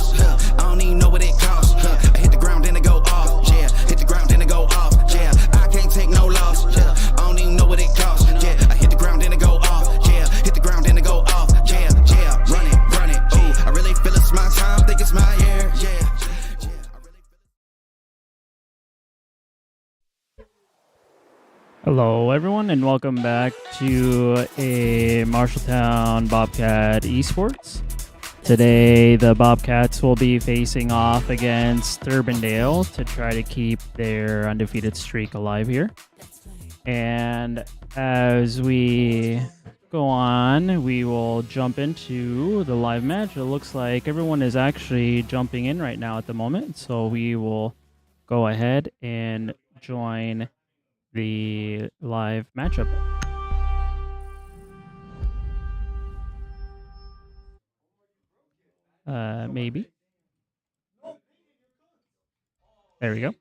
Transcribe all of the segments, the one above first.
lost. I don't even know what it costs. I hit the ground, then it go off. Yeah, hit the ground, then it go off. Yeah, I can't take no loss. Yeah, I don't even know what it costs. Yeah, I hit the ground, then it go off. Yeah, hit the ground, then it go off. Yeah, run it. Ooh, I really feel it's my time. Think it's my year. Yeah. Hello everyone and welcome back to a Marshalltown Bobcat Esports. Today the Bobcats will be facing off against Urbandale to try to keep their undefeated streak alive here. And as we go on, we will jump into the live match. It looks like everyone is actually jumping in right now at the moment, so we will go ahead and join the live matchup. Maybe. There we go.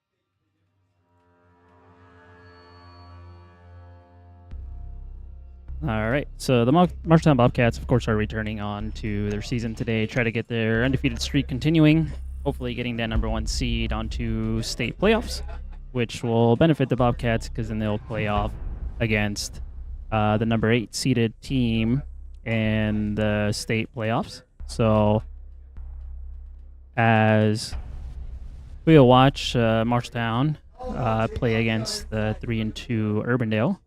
All right, so the Marshalltown Bobcats, of course, are returning on to their season today, try to get their undefeated streak continuing, hopefully getting that #1 seed onto state playoffs, which will benefit the Bobcats because then they'll play off against the #8 seeded team in the state playoffs. So as we'll watch Marshalltown play against the 3-2 Urbandale,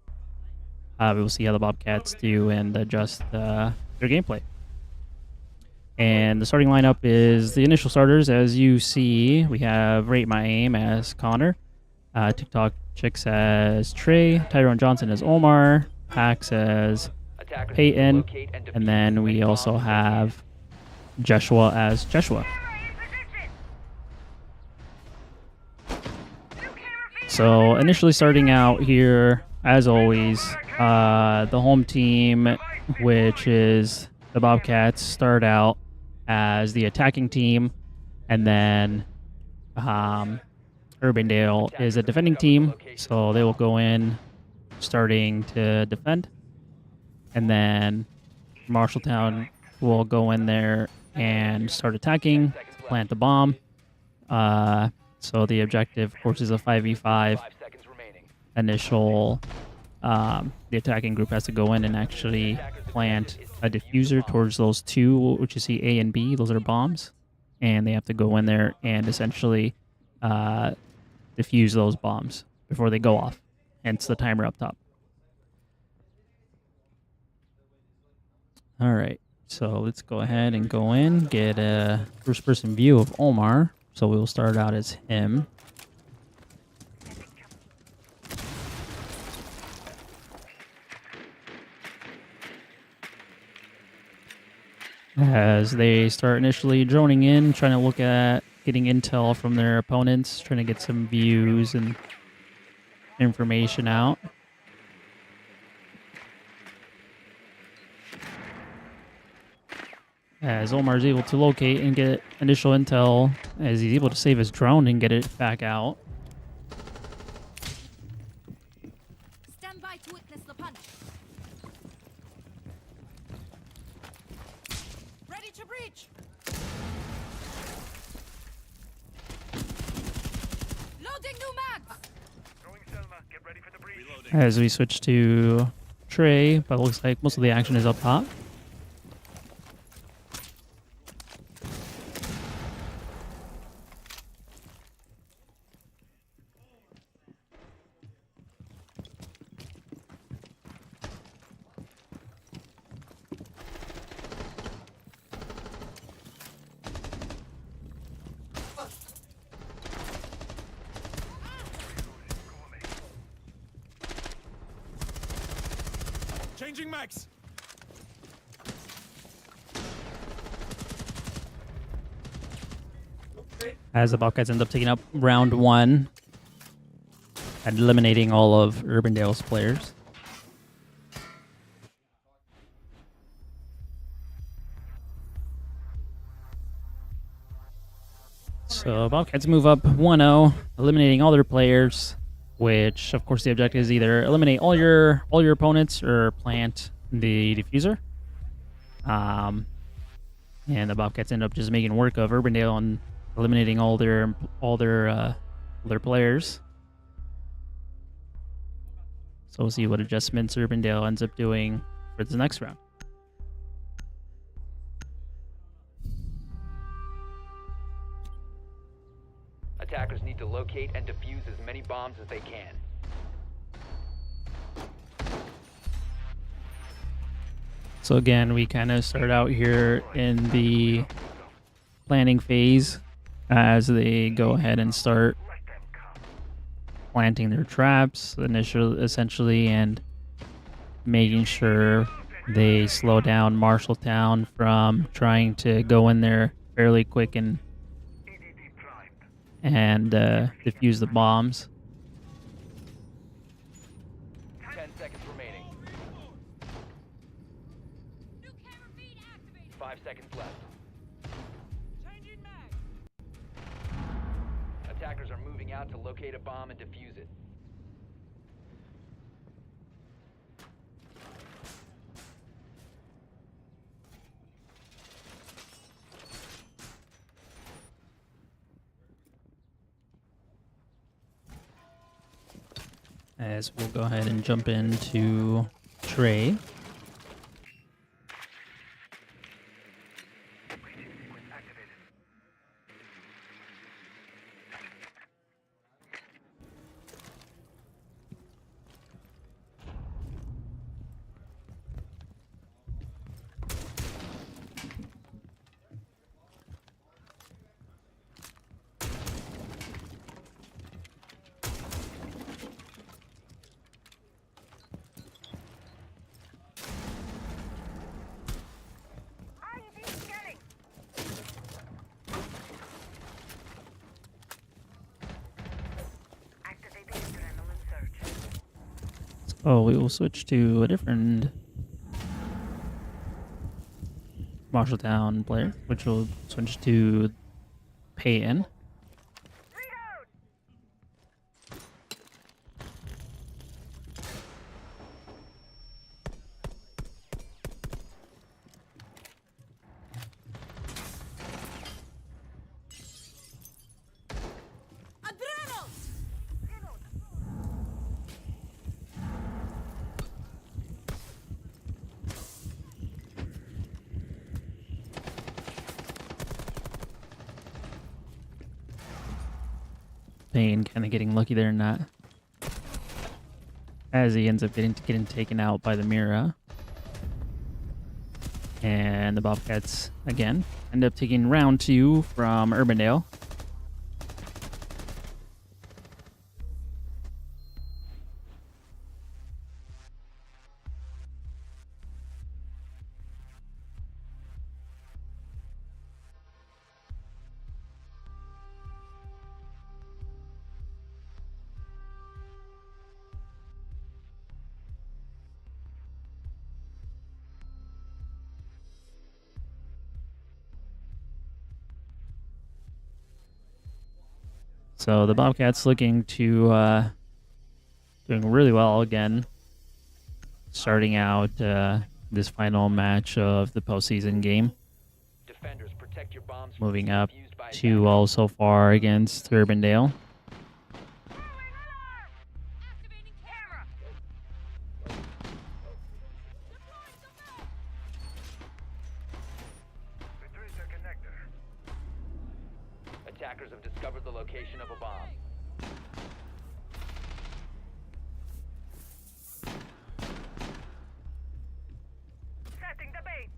we will see how the Bobcats do and adjust their gameplay. And the starting lineup is the initial starters. As you see, we have Rate My Aim as Connor, TikTok Chicks as Trey, Tyrone Johnson as Omar, Pax as Peyton, and then we also have Joshua as Joshua. So initially starting out here, as always, the home team, which is the Bobcats, start out as the attacking team, and then Urbandale is a defending team, so they will go in starting to defend, and then Marshalltown will go in there and start attacking, plant the bomb. So the objective, of course, is a 5v5 initial. The attacking group has to go in and actually plant a diffuser towards those two, which you see A and B. Those are bombs, and they have to go in there and essentially defuse those bombs before they go off, hence the timer up top. All right, so let's go ahead and go in, get a first-person view of Omar. So we will start out as him. As they start initially droning in, trying to look at getting intel from their opponents, trying to get some views and information out. As Omar is able to locate and get initial intel, as he's able to save his drone and get it back out. Stand by to witness the punch. Ready to breach. Loading new mags. Get ready for the breach. As we switch to Trey, but it looks like most of the action is up top. Changing max. As the Bobcats end up taking up round 1 and eliminating all of Urbandale's players. So Bobcats move up 1-0, eliminating all their players, which of course the objective is either eliminate all your opponents or plant the diffuser. And the Bobcats end up just making work of Urbandale and eliminating all their players. So we'll see what adjustments Urbandale ends up doing for the next round. Attackers need to locate and defuse as many bombs as they can. So again, we kind of start out here in the planning phase as they go ahead and start planting their traps essentially, and making sure they slow down Marshalltown from trying to go in there fairly quick and defuse the bombs. 10 seconds remaining. 5 seconds left. Attackers are moving out to locate a bomb and defuse it. As we'll go ahead and jump into Trey. Oh, we will switch to a different Marshalltown player, which will switch to Peyton. Payne kind of getting lucky there in that, as he ends up getting taken out by the Mira. And the Bobcats again end up taking round 2 from Urbandale. So the Bobcats looking to doing really well again, starting out this final match of the postseason game. Defenders, protect your bombs from Moving being up defused by 2-0 so far against Urbandale. Attackers have discovered the location of a bomb. Setting the bait.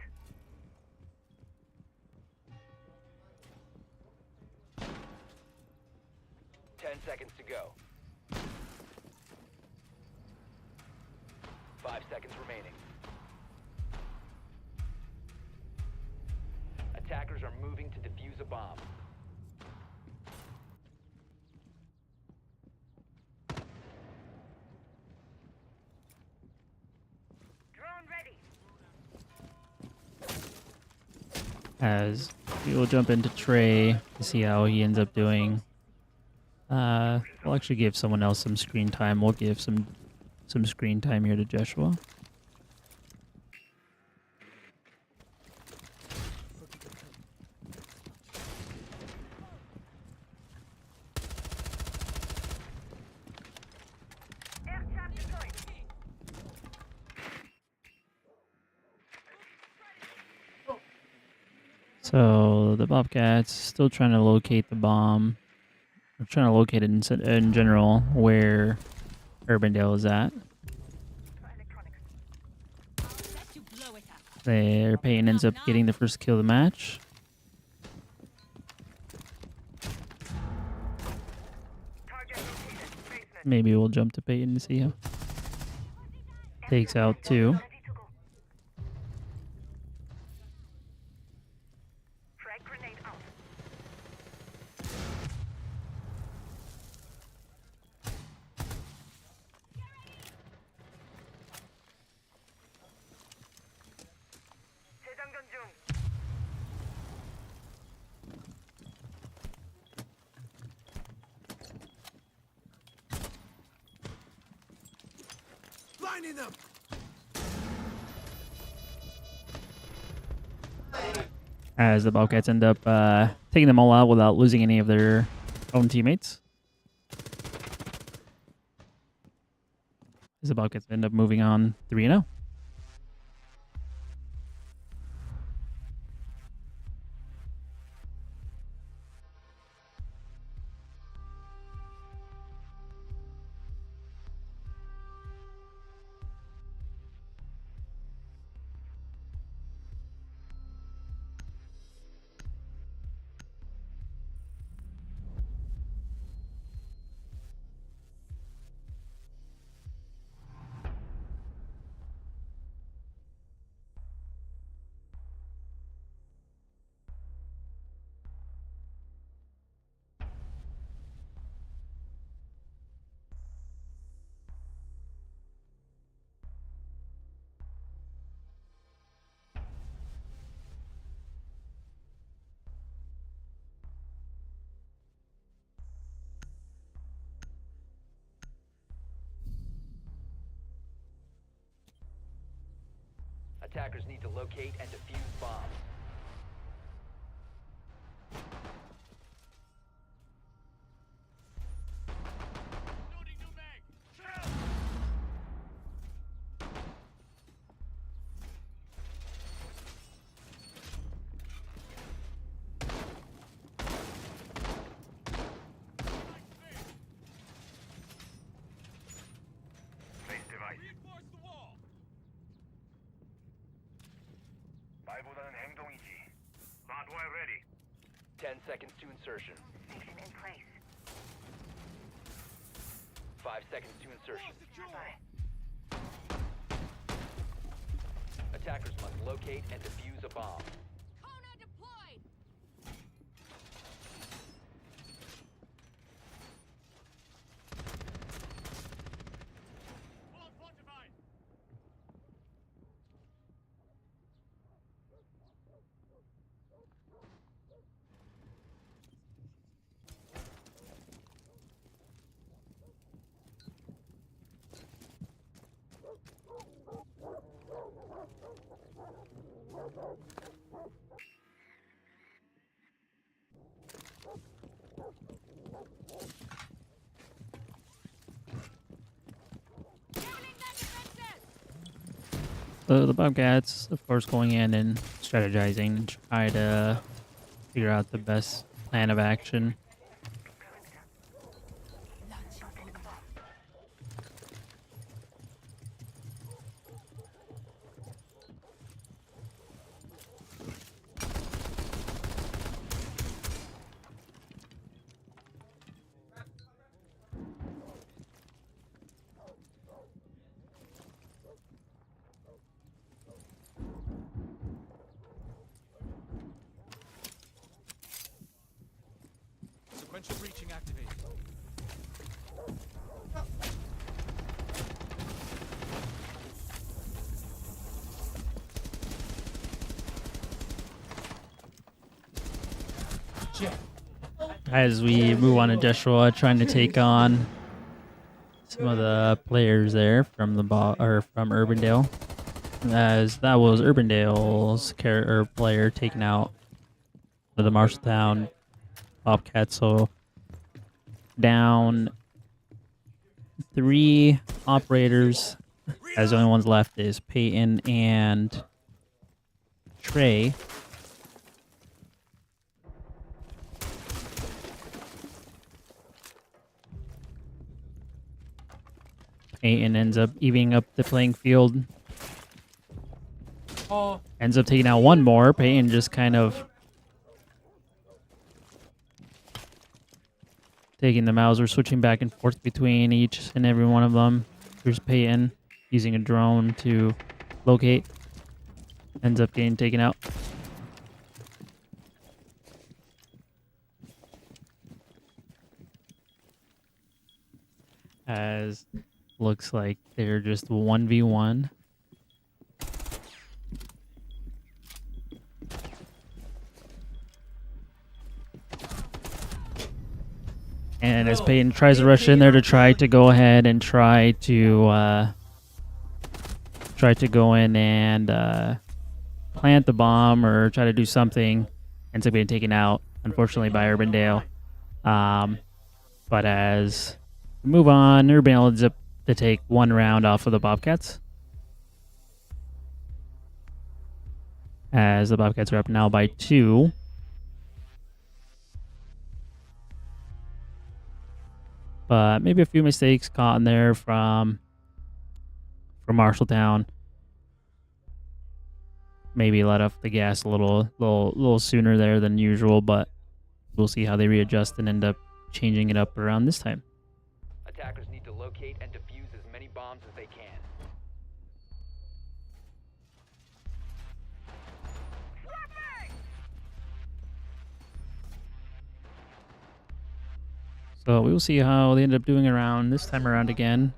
10 seconds to go. 5 seconds remaining. Attackers are moving to defuse a bomb. As we will jump into Trey to see how he ends up doing. We'll actually give someone else some screen time. We'll give some screen time here to Joshua. So the Bobcats still trying to locate the bomb. They're trying to locate it in general where Urbandale is at. Let you blow it up. Their Peyton ends up getting the first kill of the match. Target located. Basement. Maybe we'll jump to Peyton to see him. Takes out 2. Ready to go. Frag grenade out. 재장전 중. Blinding them. As the Bobcats end up taking them all out without losing any of their own teammates. As the Bobcats end up moving on 3-0. Attackers need to locate and defuse bombs. Place device. 말보다는 행동이지. Hardware ready. 10 seconds to insertion. Station in place. 5 seconds to insertion. Standby. Attackers must locate and defuse a bomb. Kona deployed. So the Bobcats, of course, going in and strategizing to try to figure out the best plan of action. Sequential breaching activated. As we move on to Joshua, trying to take on some of the players there from the from Urbandale, as that was Urbandale's player taken out with the Marshalltown Bobcats. So down 3 operators, as the only ones left is Peyton and Trey. Peyton ends up evening up the playing field. Ends up taking out one more. Peyton just kind of taking the Mauser, switching back and forth between each and every one of them. Here's Peyton using a drone to locate. Ends up getting taken out. As looks like they're just 1v1. And as Peyton tries to rush in there to try to go ahead and try to go in and plant the bomb or try to do something, ends up getting taken out, unfortunately, by Urbandale. But as we move on, Urbandale ends up to take one round off of the Bobcats. As the Bobcats are up now by 2. But maybe a few mistakes caught in there from Marshalltown. Maybe let off the gas a little sooner there than usual, but we'll see how they readjust and end up changing it up around this time. Attackers need to locate and defuse as many bombs as they can. So we will see how they end up doing around this time around again.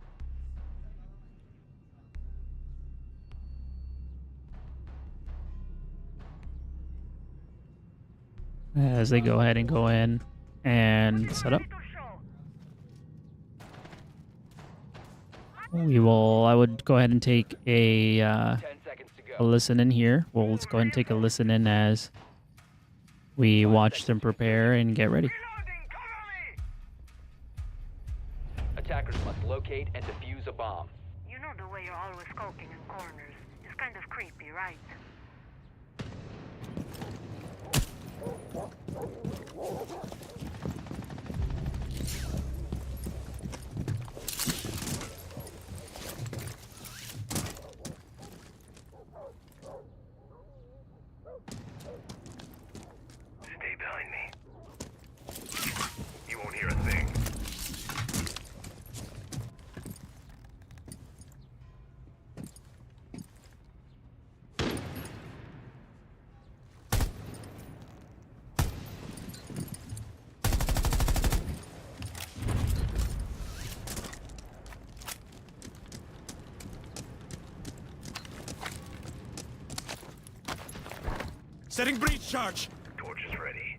As they go ahead and go in and set up. I would go ahead and take a 10 seconds to go. listen in here. Well, let's go ahead and take a listen in as we watch them prepare and get ready. Attackers must locate and defuse a bomb. You know the way you're always skulking in corners. It's kind of creepy, right? Stay behind me. You won't hear a thing. Setting breach charge. Torch is ready.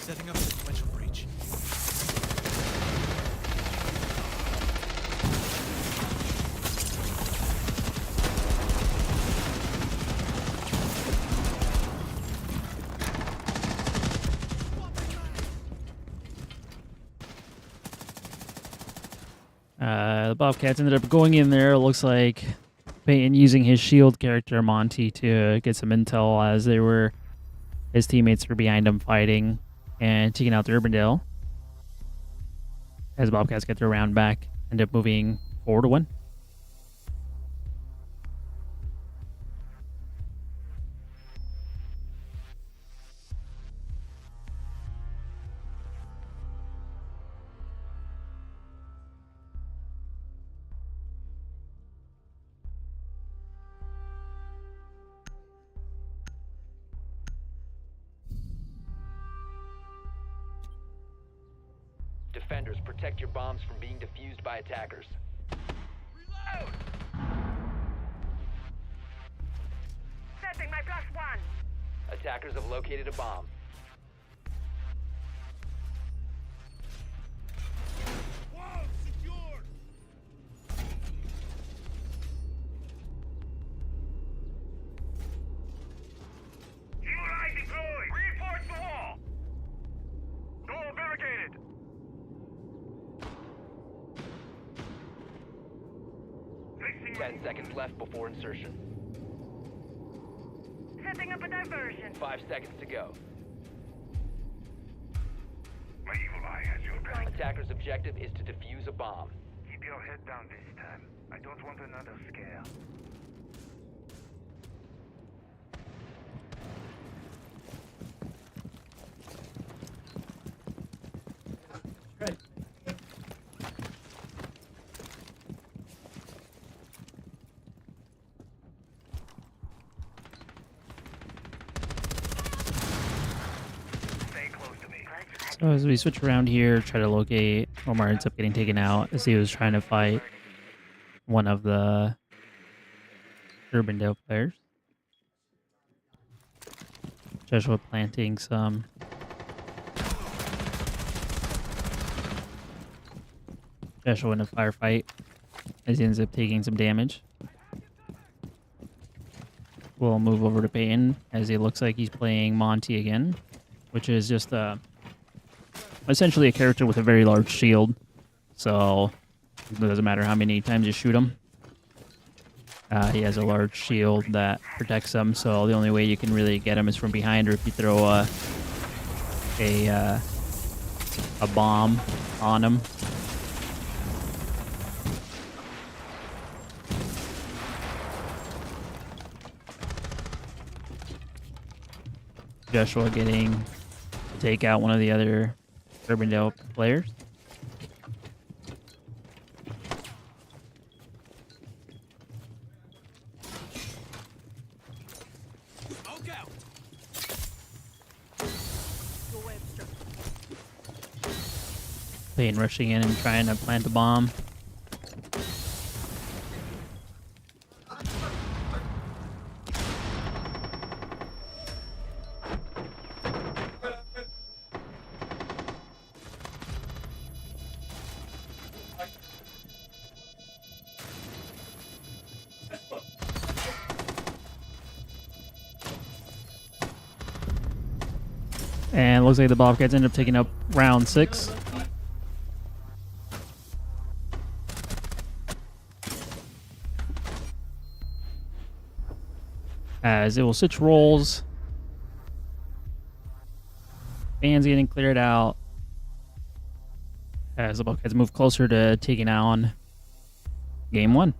Setting up sequential breach. The Bobcats ended up going in there. It looks like Peyton using his shield character Monty to get some intel as his teammates were behind him fighting and taking out the Urbandale. As Bobcats get their round back, end up moving 4-1. Defenders, protect your bombs from being defused by attackers. Reload! Setting my +1. Attackers have located a bomb. Wall secured. Uli deployed! Reinforce the wall! Door barricaded! Placing 10 seconds left before insertion. Setting up a diversion. 5 seconds to go. My evil eye has your back. Attacker's objective is to defuse a bomb. Keep your head down this time. I don't want another scare. Stay close to me. So as we switch around here, try to locate, Omar ends up getting taken out as he was trying to fight one of the Urbandale players. Joshua planting some Joshua in a firefight as he ends up taking some damage. We'll move over to Peyton as he looks like he's playing Monty again, which is just essentially a character with a very large shield. So it doesn't matter how many times you shoot him. He has a large shield that protects him, so the only way you can really get him is from behind, or if you throw a bomb on him. Joshua getting to take out one of the other Urbandale players. Payne rushing in and trying to plant the bomb. And it looks like the Bobcats end up taking up round 6. As it will switch roles. Fans getting cleared out. As the Bobcats move closer to taking on game 1.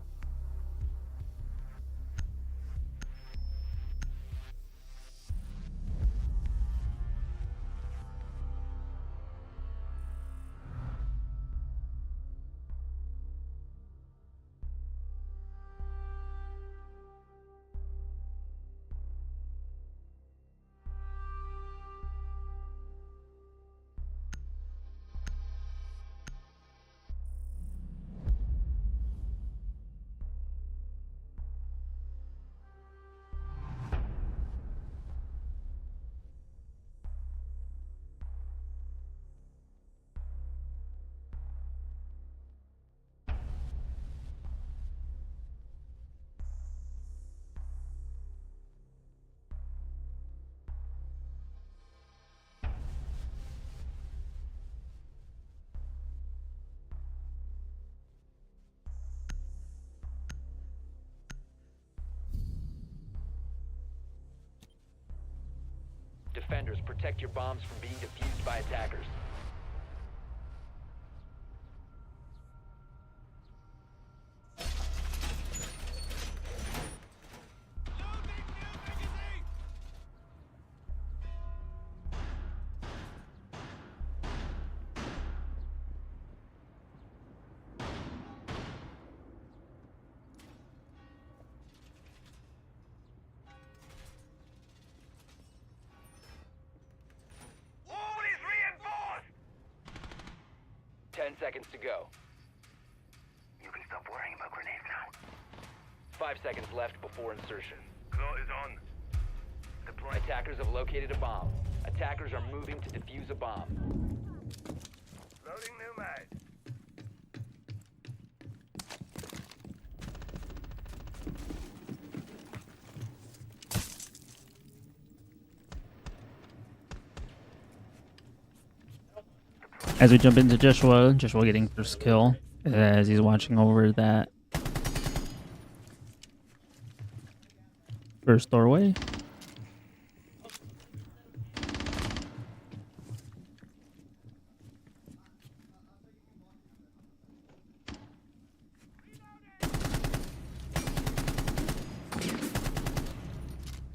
Defenders, protect your bombs from being defused by attackers. Wall is reinforced! 10 seconds to go. You can stop worrying about grenades now. 5 seconds left before insertion. Claw is on. Deploy. Attackers have located a bomb. Attackers are moving to defuse a bomb. Loading new mag. As we jump into Joshua getting first kill as he's watching over that First doorway.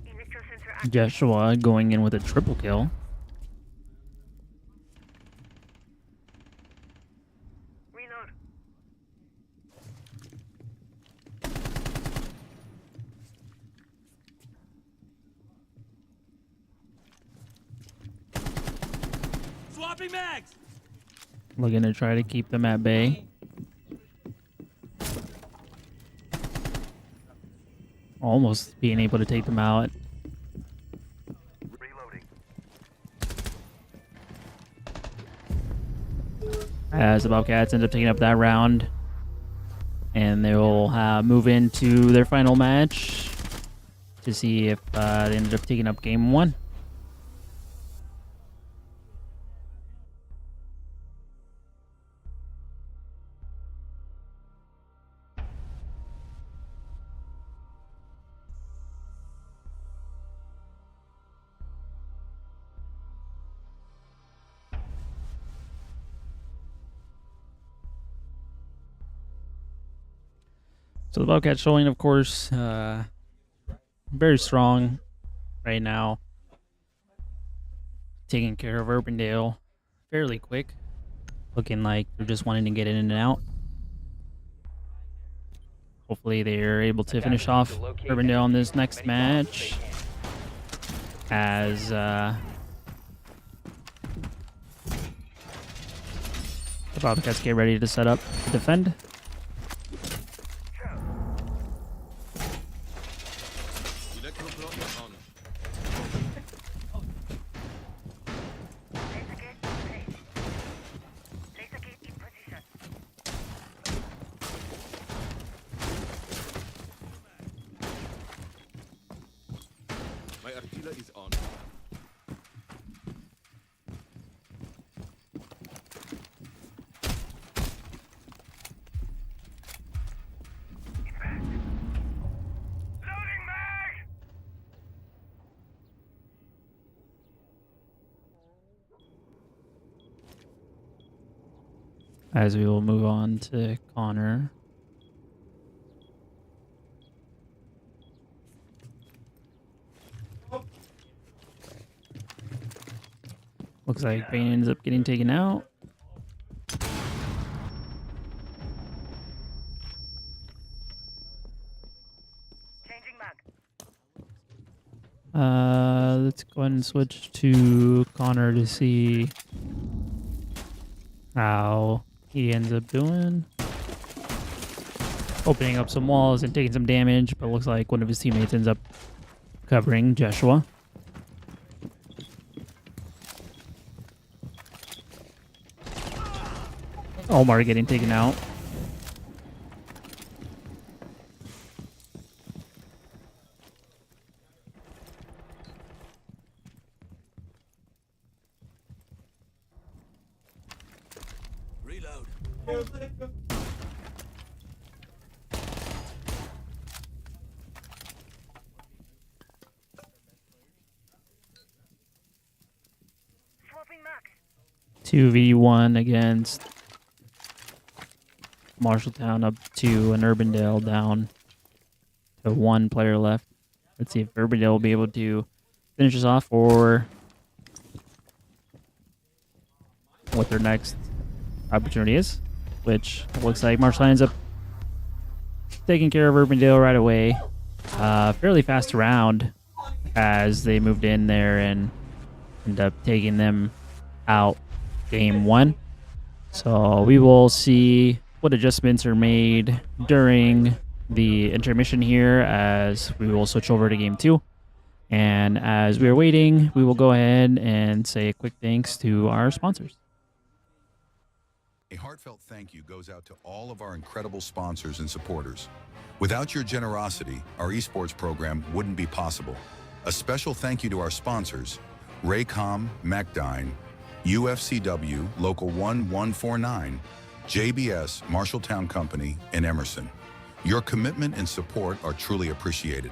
Electro sensor active. Joshua going in with a triple kill. Reload. Swapping mags. Looking to try to keep them at bay. Almost being able to take them out. Reloading. As the Bobcats end up taking up that round. And they will move into their final match to see if they ended up taking up game 1. So the Bobcats showing, of course, very strong right now. Taking care of Urbandale fairly quick. Looking like they're just wanting to get in and out. Hopefully they're able to finish off Urbandale in this next match. As the Bobcats get ready to set up to defend. Laser gate in place. Laser gate in position. My artillery is on. Loading mag! As we will move on to Connor. Looks like Bane ends up getting taken out. Changing mag. Let's go ahead and switch to Connor to see how he ends up doing. Opening up some walls and taking some damage, but looks like one of his teammates ends up covering Joshua. Omar getting taken out. Reload. Swapping mags. 2v1 against Marshalltown up to an Urbandale down to 1 player left. Let's see if Urbandale will be able to finish us off or what their next opportunity is, which looks like Marshall ends up taking care of Urbandale right away. Fairly fast round as they moved in there and end up taking them out game 1. So we will see what adjustments are made during the intermission here as we will switch over to game 2. And as we are waiting, we will go ahead and say a quick thanks to our sponsors. A heartfelt thank you goes out to all of our incredible sponsors and supporters. Without your generosity, our esports program wouldn't be possible. A special thank you to our sponsors, Raycom, MacDine, UFCW, Local 1149, JBS, Marshalltown Company, and Emerson. Your commitment and support are truly appreciated.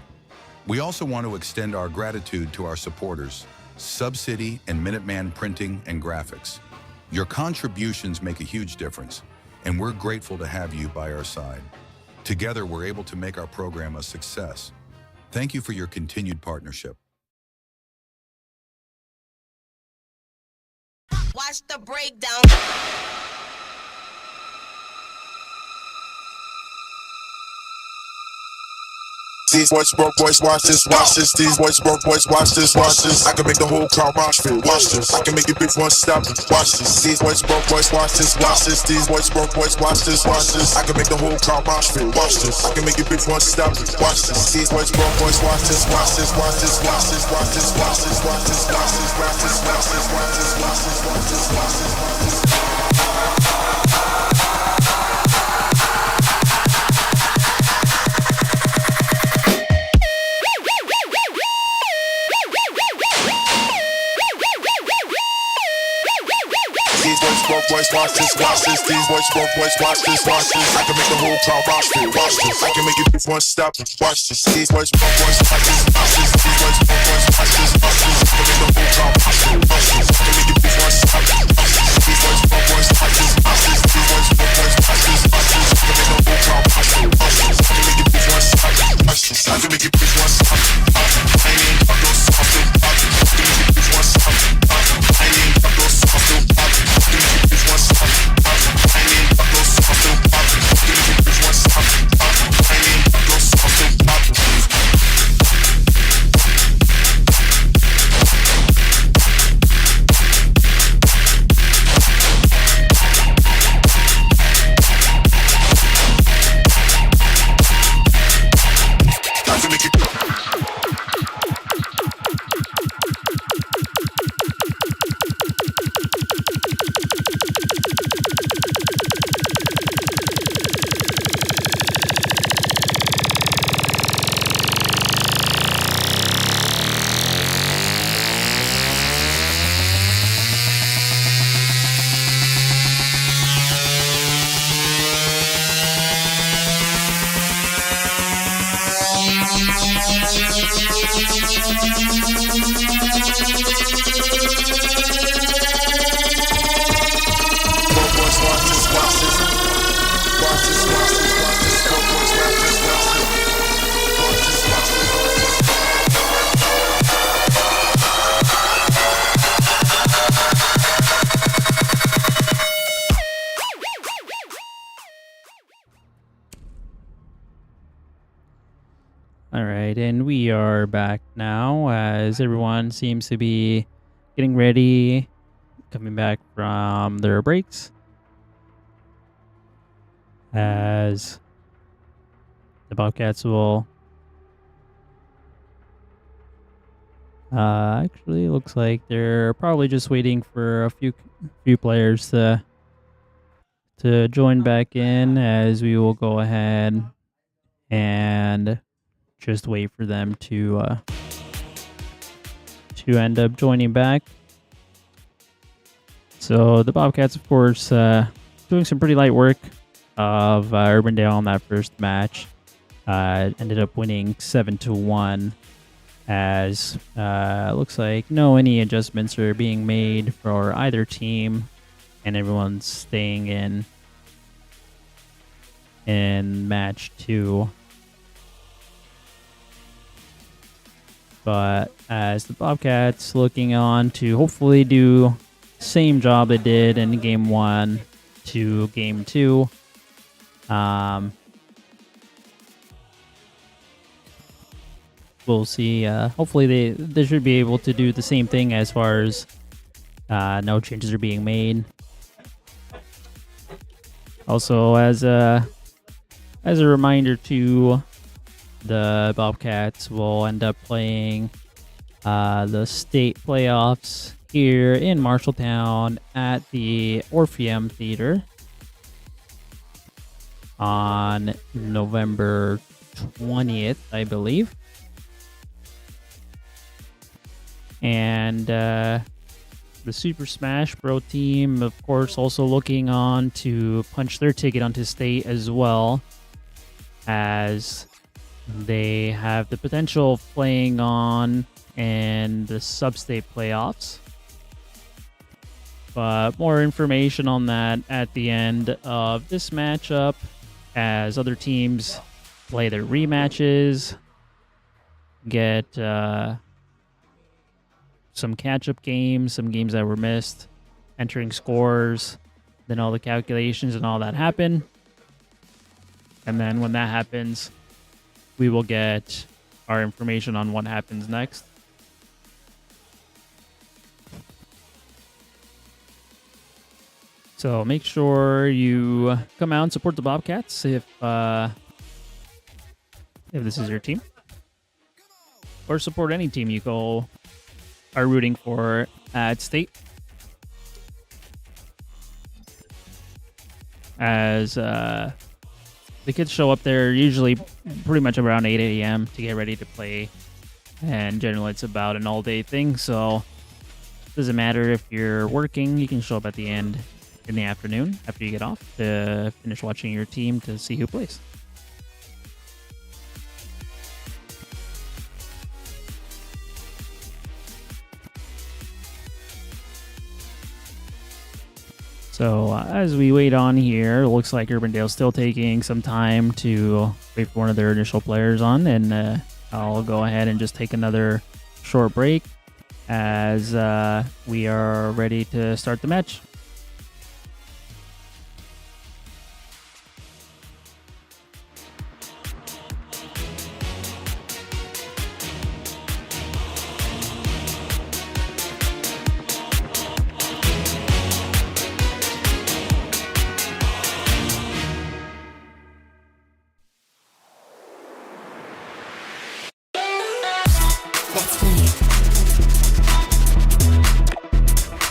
We also want to extend our gratitude to our supporters, Subcity and Minuteman Printing and Graphics. Your contributions make a huge difference, and we're grateful to have you by our side. Together, we're able to make our program a success. Thank you for your continued partnership. Watch the breakdown. These boys broke boys, watch this, watch this. These boys broke boys, watch this, watch this. I can make the whole crowd march fit, watch this. I can make it big one stop, watch this. These boys broke boys, watch this, watch this. These boys broke boys, watch this, watch this. I can make the whole crowd march fit, watch this. I can make it big one stop, watch this. These boys broke boys, watch this, watch this, watch this, watch this, watch this, watch this, watch this, watch this, watch this, watch this, watch this, watch this, watch this, watch this, watch this. Broke boys, watch this, watch this. These boys broke boys, watch this, watch this. I can make the whole crowd march fit, watch this. I can make it big one stop, watch this. These boys broke boys, watch this, watch this. These boys broke boys, watch this, watch this. I can make the whole crowd march fit, watch this. I can make it big one stop, watch this. These boys broke boys, watch this, watch this. These boys broke boys, watch this, watch this. I can make the whole crowd march fit, watch this. I can make it big one stop, watch this. I can make it big one stop. I ain't got no soft, I can make it big one stop. I ain't got no soft, I can make it big one stop. Alright, and we are back now as everyone seems to be getting ready, coming back from their breaks. As the Bobcats will actually looks like they're probably just waiting for a few players to join back in, as we will go ahead and just wait for them to end up joining back. So the Bobcats, of course, doing some pretty light work of Urbandale on that first match. Ended up winning 7-1, as looks like any adjustments are being made for either team, and everyone's staying in match 2. But as the Bobcats looking on to hopefully do the same job they did in game 1 to game 2. We'll see. Hopefully they should be able to do the same thing as far as no changes are being made. Also, as a reminder to the Bobcats, will end up playing the state playoffs here in Marshalltown at the Orpheum Theater on November 20th, I believe. And the Super Smash Bros. Team, of course, also looking on to punch their ticket onto state as well, as They have the potential of playing on in the sub-state playoffs. But more information on that at the end of this matchup as other teams play their rematches, get some catch-up games, some games that were missed, entering scores, then all the calculations and all that happen. And then when that happens, we will get our information on what happens next. So make sure you come out and support the Bobcats if this is your team, or support any team you are rooting for at state. As the kids show up there usually pretty much around 8 a.m. to get ready to play, and generally it's about an all-day thing. So it doesn't matter if you're working; you can show up at the end in the afternoon after you get off to finish watching your team to see who plays. So as we wait on here, it looks like Urbandale's still taking some time to wait for one of their initial players on, and I'll go ahead and just take another short break as we are ready to start the match. Let's play.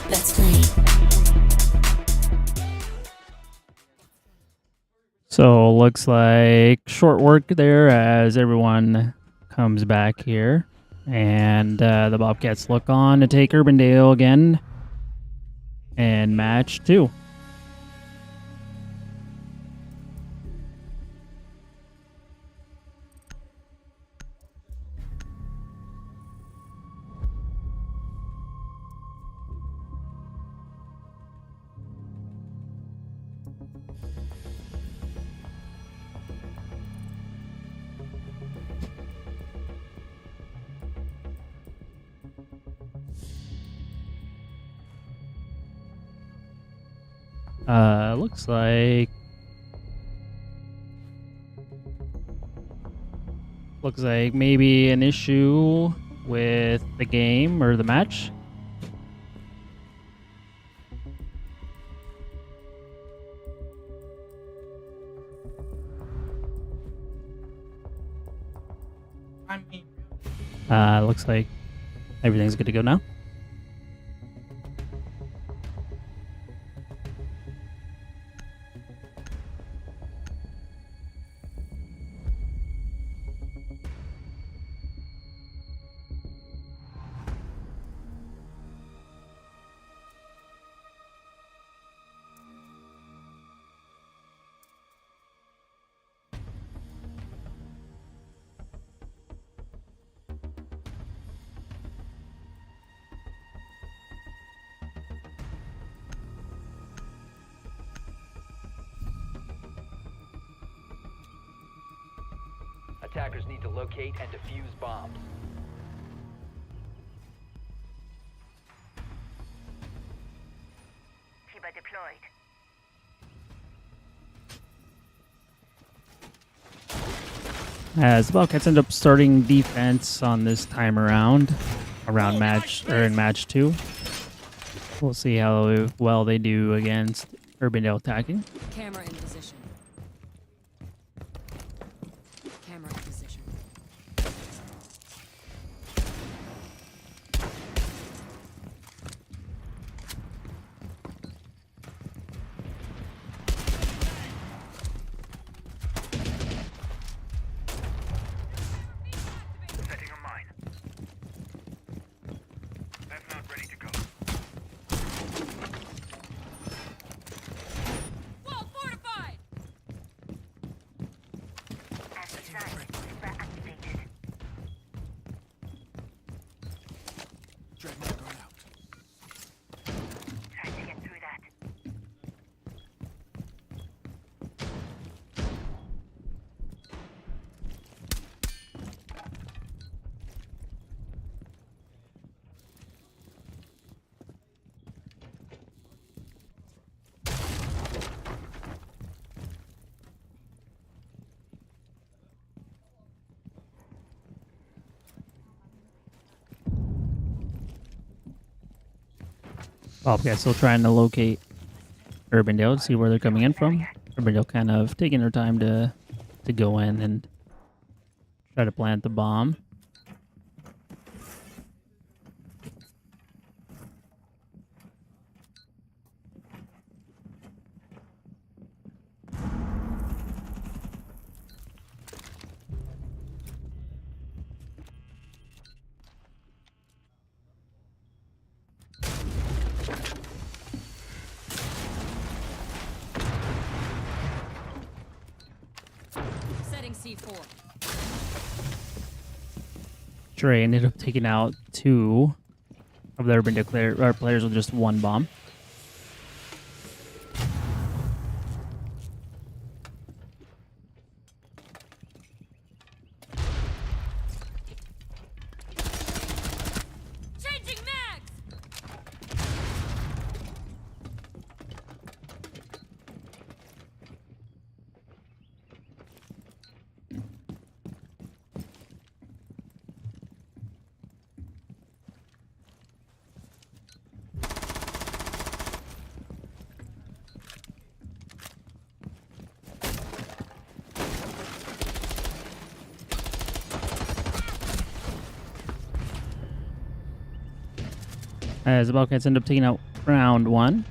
Let's play. So looks like short work there as everyone comes back here, and the Bobcats look on to take Urbandale again in match 2. Looks like maybe an issue with the game or the match. Looks like everything's good to go now. Attackers need to locate and defuse bombs. Shiba deployed. As the Bobcats end up starting defense on this time around in match 2. We'll see how well they do against Urbandale attacking. Camera in position. Camera in position. Setting a mine. That's not ready to go. Wall fortified. At the site. Bobcats still trying to locate Urbandale to see where they're coming in from. Urbandale kind of taking their time to go in and try to plant the bomb. Setting C4. Trey ended up taking out 2 of the Urbandale players with just 1 bomb. Changing mags. As the Bobcats end up taking out round 1.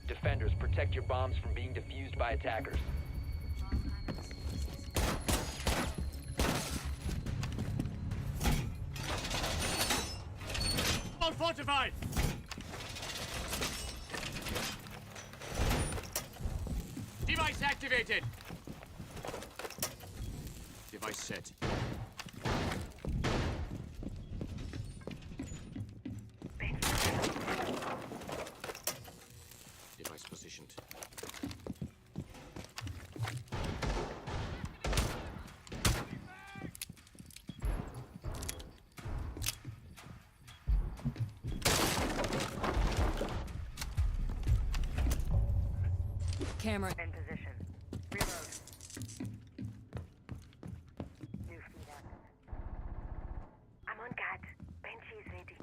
Defenders, protect your bombs from being defused by attackers. All fortified! Device activated! Device set. Device positioned. Camera. In position. Reload. New feed active. I'm on guard. Benchy is ready.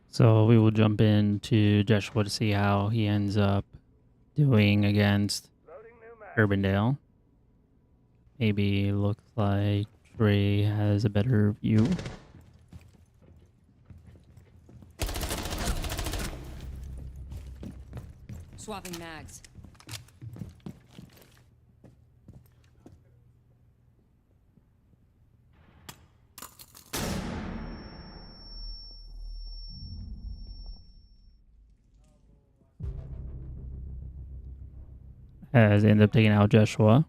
So we will jump into Joshua to see how he ends up doing against Urbandale. Maybe looks like Trey has a better view. Swapping mags. As they end up taking out Joshua.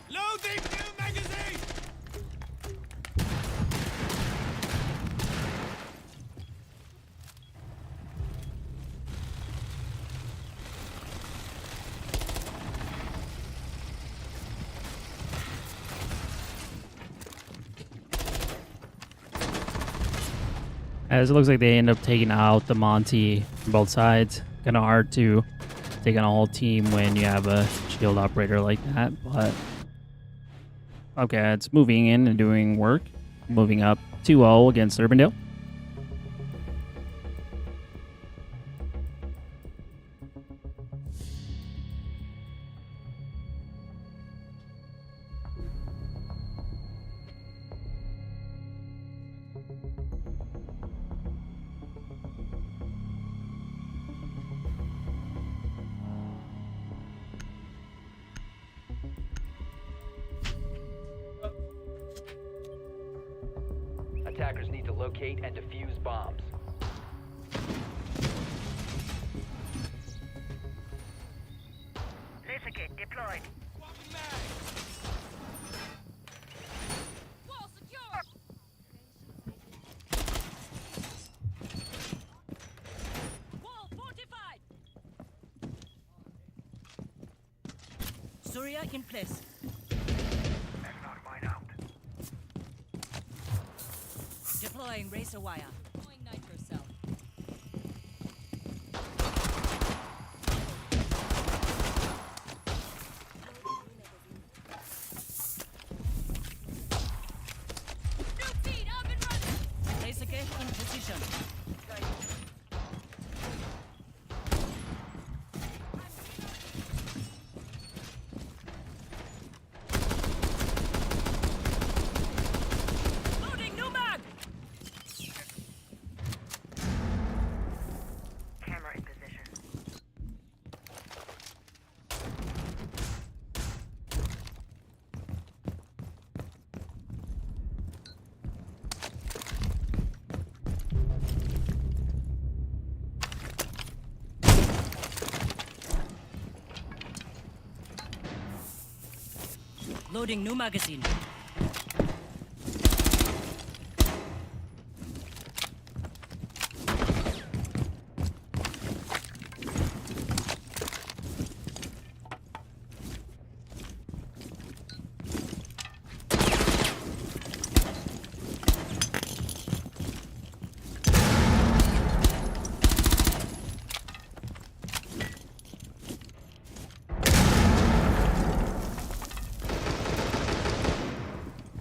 Loading new magazine! As it looks like they end up taking out the Monty from both sides. Kind of hard to take on a whole team when you have a shield operator like that, but okay, it's moving in and doing work. Moving up 2-0 against Urbandale. Attackers need to locate and defuse bombs. Laser gate deployed. Wall secure. Wall fortified. Surya in place. That's not mine out. Deploying razor wire. Deploying nitro cell. New feed up and running. Laser gate in position. Loading new mag. Camera in position. Loading new magazine.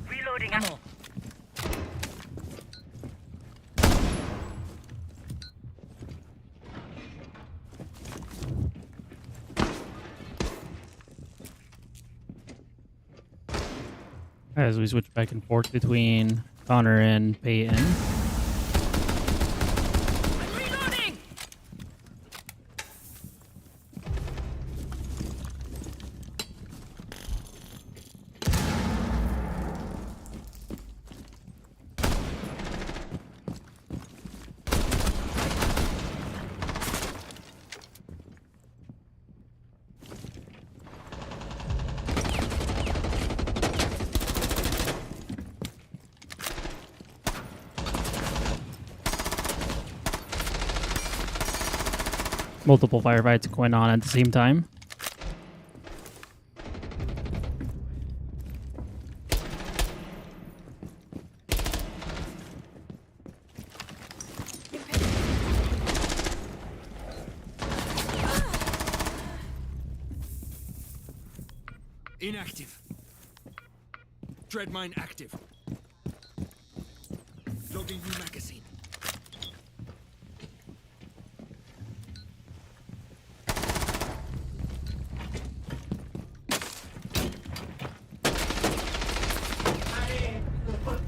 Reloading Ammo. As we switch back and forth between Connor and Peyton. I'm reloading. Multiple firefights going on at the same time. Inactive. Dread mine active. Loading new magazine.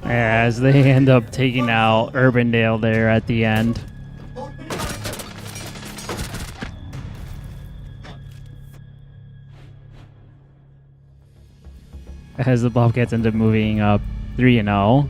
As they end up taking out Urbandale there at the end. As the Bobcats end up moving up 3-0.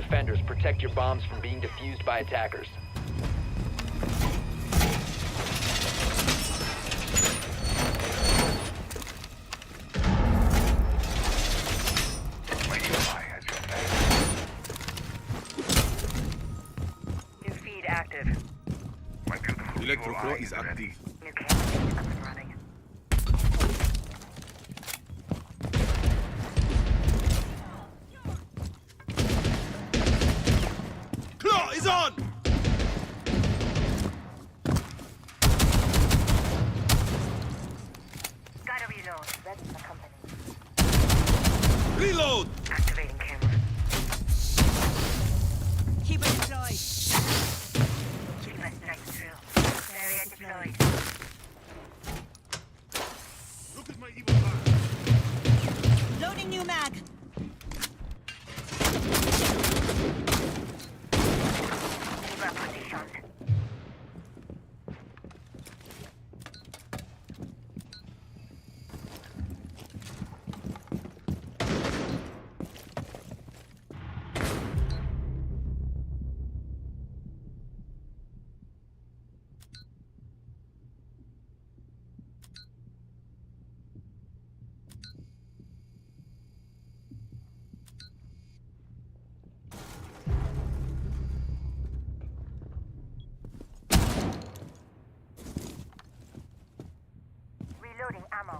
Defenders, protect your bombs from being defused by attackers. My ally has your back. New feed active. My beautiful Electroclaw UI is ready. active. New camera up and running. Claw is on! Gotta reload. Ready for company. Reload! Activating camera. Keep it deployed. Keep us straight through. Area deployed. Look at my evil eye. Loading new mag. Keep our position. Reloading ammo.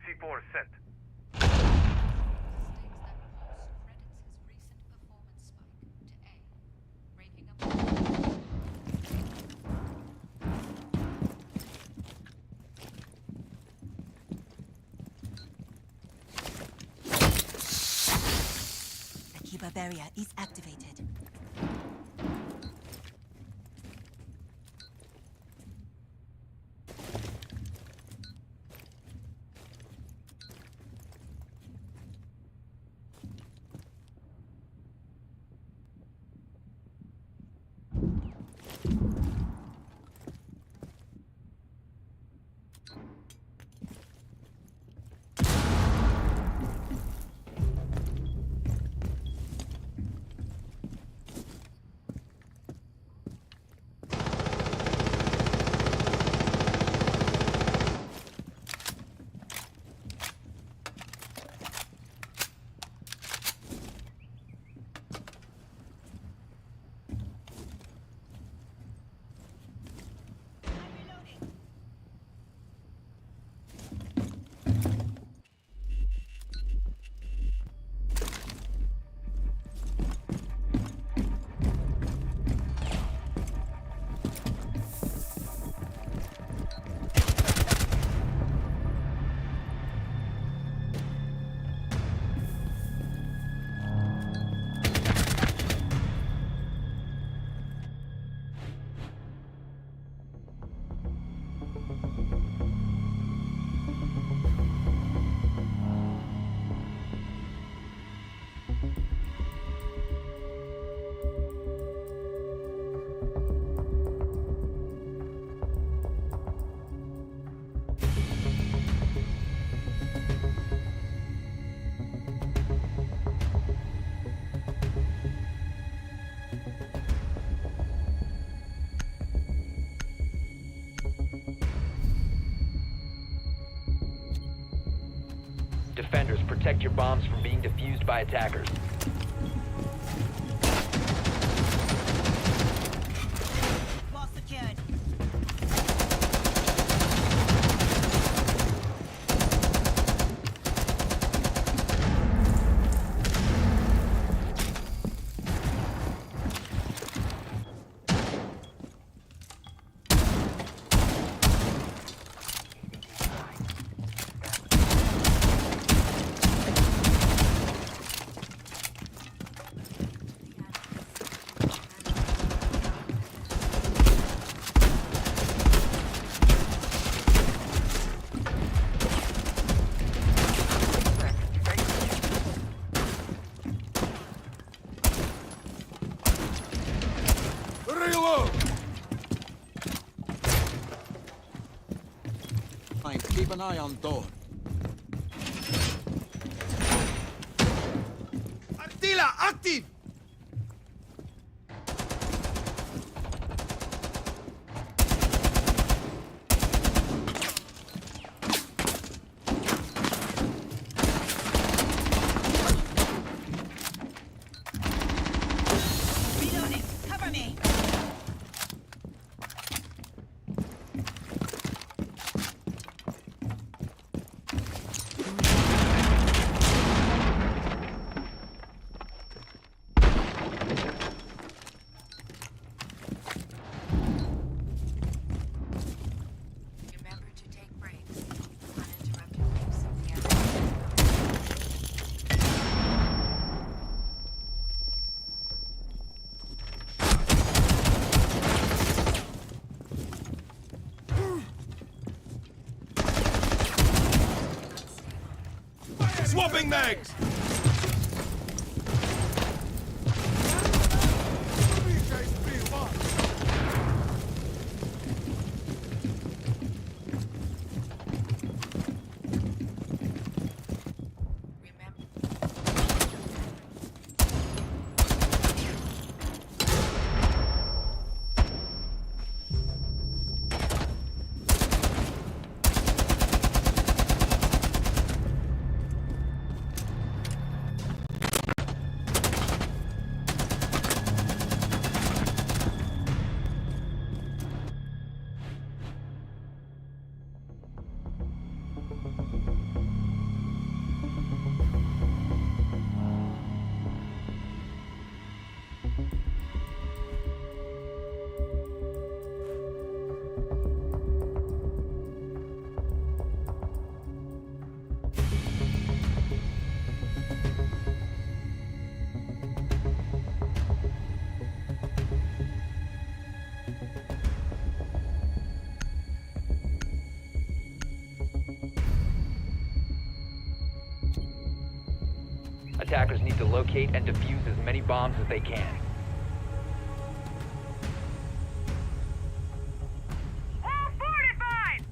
C4 set. The Kiba barrier is activated. Defenders, protect your bombs from being defused by attackers. Wall secured. whoa! Fine, keep an eye on door. Artilla, active! Reloading. Cover me. Remember to take breaks. Uninterrupted use of the air. Swapping mags! Remember. Attackers need to locate and defuse as many bombs as they can. All fortified!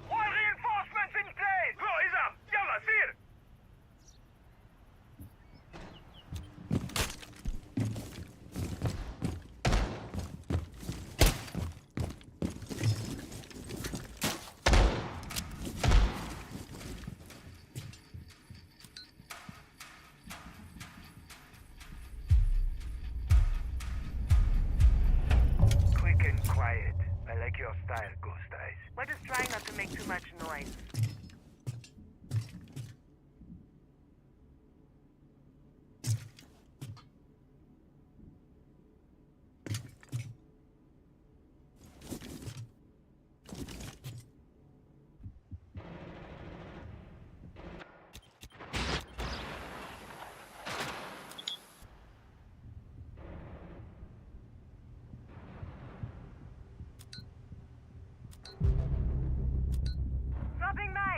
All reinforcements in place! Go, Isa! Yalla, sir! Quick and quiet. I like your style, Ghost Eyes. We're just trying not to make too much noise. Dropping mag!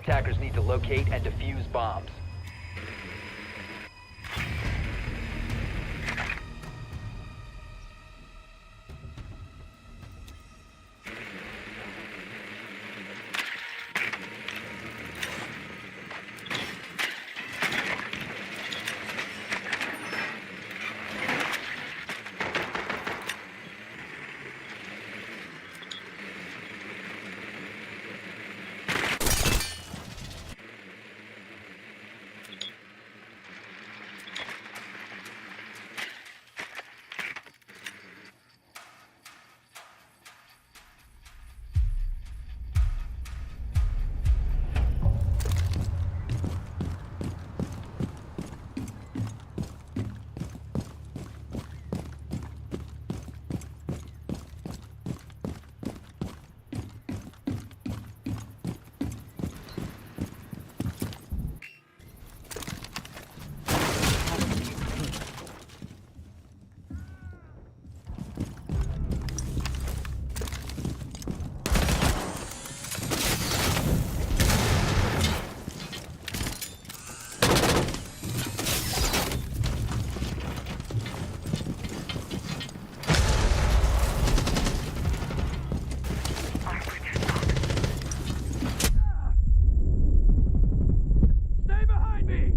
Attackers need to locate and defuse bombs. Stay behind me!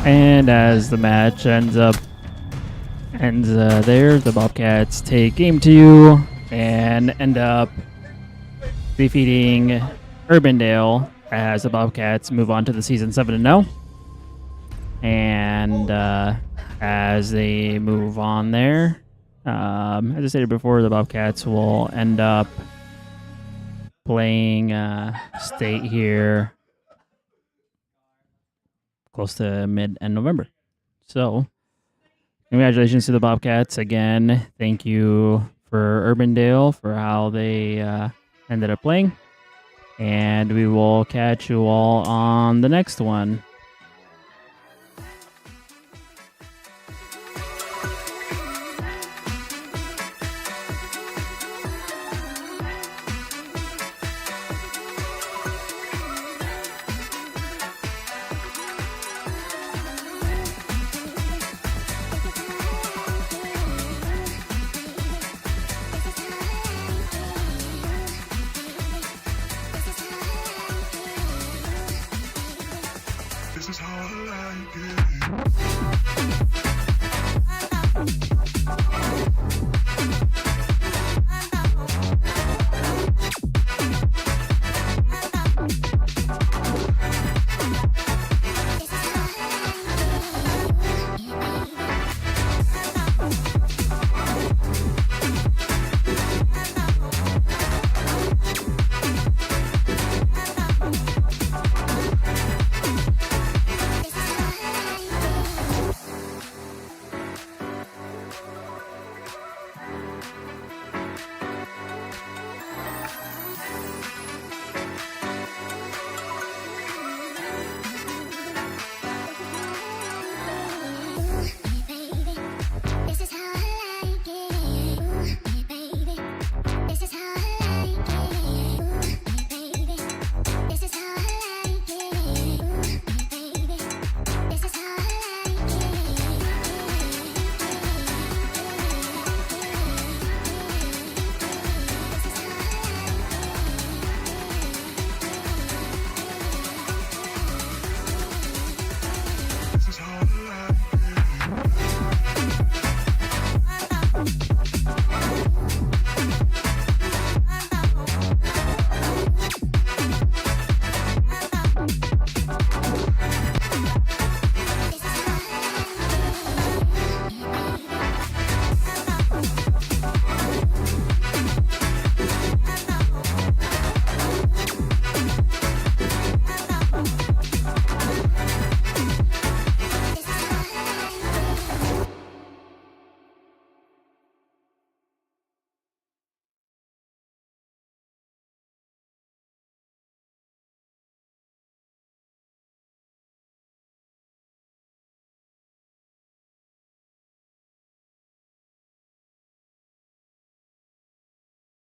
And as the match ends there, the Bobcats take game 2 and end up defeating Urbandale as the Bobcats move on to the season 7-0. And as they move on there, as I stated before, the Bobcats will end up playing state here close to mid-end November. So, congratulations to the Bobcats again. Thank you for Urbandale for how they ended up playing. And we will catch you all on the next one.